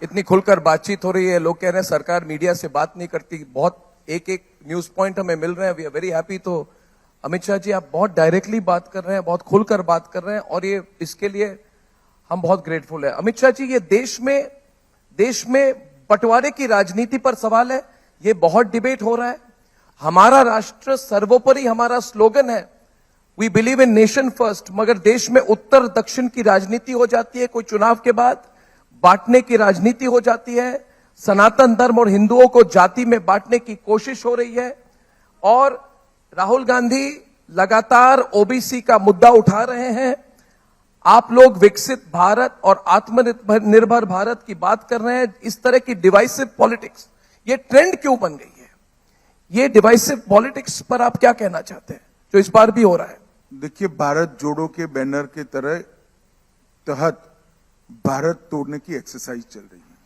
इतनी खुलकर बातचीत हो रही है। लोग कह रहे हैं सरकार मीडिया से बात नहीं करती, बहुत एक एक न्यूज पॉइंट हमें मिल रहे हैं। We are very happy. तो अमित शाह जी, आप बहुत डायरेक्टली बात कर रहे हैं, बहुत खुलकर बात कर रहे हैं, और ये इसके लिए हम बहुत ग्रेटफुल है। अमित शाह जी, ये देश में बंटवारे की राजनीति पर सवाल है, ये बहुत डिबेट हो रहा है। हमारा राष्ट्र सर्वोपरि हमारा स्लोगन है, we believe in nation first, मगर देश में उत्तर दक्षिण की राजनीति हो जाती है। कोई चुनाव के बाद बांटने की राजनीति हो जाती है। सनातन धर्म और हिंदुओं को जाति में बांटने की कोशिश हो रही है, और राहुल गांधी लगातार ओबीसी का मुद्दा उठा रहे हैं। आप लोग विकसित भारत और आत्मनिर्भर भारत की बात कर रहे हैं। इस तरह की डिवाइसिव पॉलिटिक्स, ये ट्रेंड क्यों बन गई है? ये डिवाइसिव पॉलिटिक्स पर आप क्या कहना चाहते हैं, जो इस बार भी हो रहा है? देखिए, भारत जोड़ो के बैनर के तहत भारत तोड़ने की एक्सरसाइज चल रही है।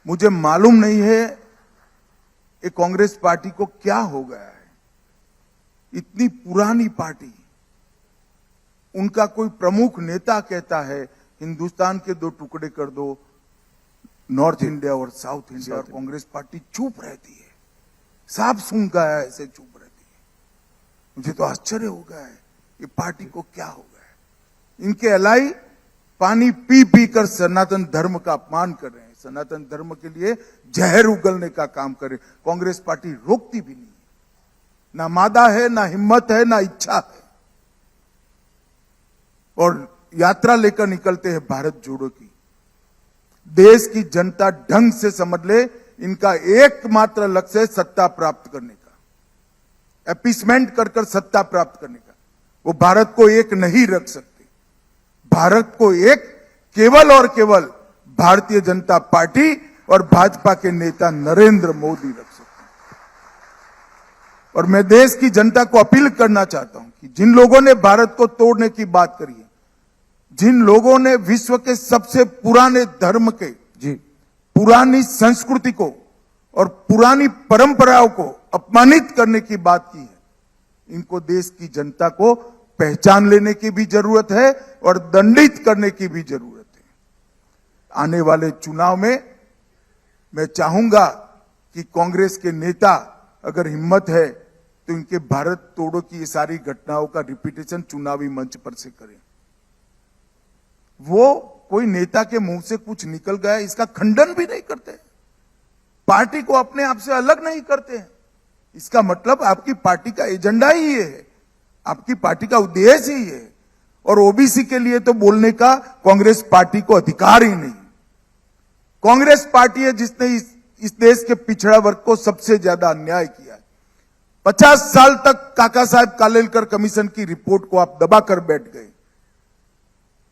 मुझे मालूम नहीं है ये कांग्रेस पार्टी को क्या हो गया है। इतनी पुरानी पार्टी, उनका कोई प्रमुख नेता कहता है हिंदुस्तान के दो टुकड़े कर दो, नॉर्थ इंडिया और साउथ इंडिया, और कांग्रेस पार्टी चुप रहती है। साफ सुन गया है, ऐसे चुप रहती है। मुझे तो आश्चर्य हो गया है ये पार्टी को क्या हो गया है। इनके अलाई पानी पी पी कर सनातन धर्म का अपमान कर रहे हैं, सनातन धर्म के लिए जहर उगलने का काम कर रहे हैं। कांग्रेस पार्टी रोकती भी नहीं, ना मादा है, ना हिम्मत है, ना इच्छा है, और यात्रा लेकर निकलते हैं भारत जोड़ो की। देश की जनता ढंग से समझ ले, इनका एकमात्र लक्ष्य है सत्ता प्राप्त करने का, एपीसमेंट कर कर सत्ता प्राप्त करने का। वो भारत को एक नहीं रख सकते। भारत को एक केवल और केवल भारतीय जनता पार्टी और भाजपा के नेता नरेंद्र मोदी रख सकते हैं। और मैं देश की जनता को अपील करना चाहता हूं कि जिन लोगों ने भारत को तोड़ने की बात करी है, जिन लोगों ने विश्व के सबसे पुराने धर्म के, पुरानी संस्कृति को और पुरानी परंपराओं को अपमानित करने की बात की है, इनको देश की जनता को पहचान लेने की भी जरूरत है और दंडित करने की भी जरूरत है। आने वाले चुनाव में मैं चाहूंगा कि कांग्रेस के नेता अगर हिम्मत है तो इनके भारत तोड़ो की ये सारी घटनाओं का रिपीटेशन चुनावी मंच पर से करें। वो कोई नेता के मुंह से कुछ निकल गया इसका खंडन भी नहीं करते, पार्टी को अपने आप से अलग नहीं करते हैं। इसका मतलब आपकी पार्टी का एजेंडा ही ये है, आपकी पार्टी का उद्देश्य ही है। और ओबीसी के लिए तो बोलने का कांग्रेस पार्टी को अधिकार ही नहीं। कांग्रेस पार्टी है जिसने इस देश के पिछड़ा वर्ग को सबसे ज्यादा अन्याय किया है। 50 साल तक काका साहब कालेलकर कमीशन की रिपोर्ट को आप दबाकर बैठ गए।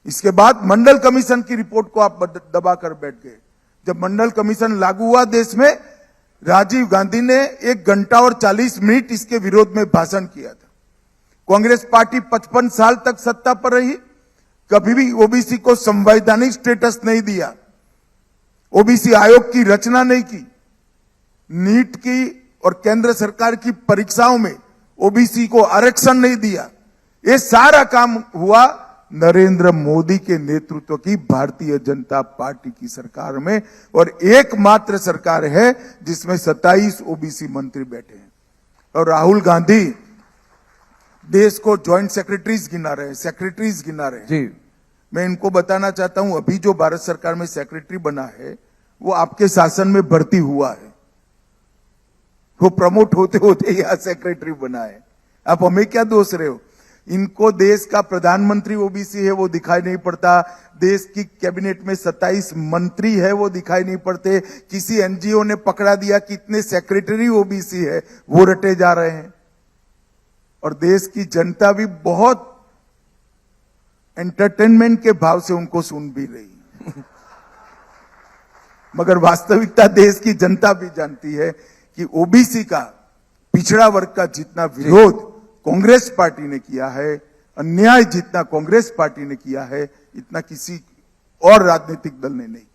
इसके बाद मंडल कमीशन की रिपोर्ट को आप दबाकर बैठ गए। जब मंडल कमीशन लागू हुआ देश में, राजीव गांधी ने 1 घंटा और 40 मिनट इसके विरोध में भाषण किया था। कांग्रेस पार्टी 55 साल तक सत्ता पर रही, कभी भी ओबीसी को संवैधानिक स्टेटस नहीं दिया, ओबीसी आयोग की रचना नहीं की, नीट की और केंद्र सरकार की परीक्षाओं में ओबीसी को आरक्षण नहीं दिया। ये सारा काम हुआ नरेंद्र मोदी के नेतृत्व की भारतीय जनता पार्टी की सरकार में, और एकमात्र सरकार है जिसमें 27 ओबीसी मंत्री बैठे हैं। और राहुल गांधी देश को ज्वाइंट सेक्रेटरीज गिना रहे हैं, सेक्रेटरीज गिना रहे हैं जी। मैं इनको बताना चाहता हूं, अभी जो भारत सरकार में सेक्रेटरी बना है वो आपके शासन में भर्ती हुआ है, वो प्रमोट होते होते यहां सेक्रेटरी बना है। आप हमें क्या दोष रहे हो? इनको देश का प्रधानमंत्री ओबीसी है वो दिखाई नहीं पड़ता, देश की कैबिनेट में 27 मंत्री है वो दिखाई नहीं पड़ते, किसी एनजीओ ने पकड़ा दिया कि इतने सेक्रेटरी ओबीसी है वो रटे जा रहे हैं। और देश की जनता भी बहुत एंटरटेनमेंट के भाव से उनको सुन भी रही मगर वास्तविकता देश की जनता भी जानती है कि ओबीसी का, पिछड़ा वर्ग का जितना विरोध कांग्रेस पार्टी ने किया है, अन्याय जितना कांग्रेस पार्टी ने किया है, इतना किसी और राजनीतिक दल ने नहीं किया।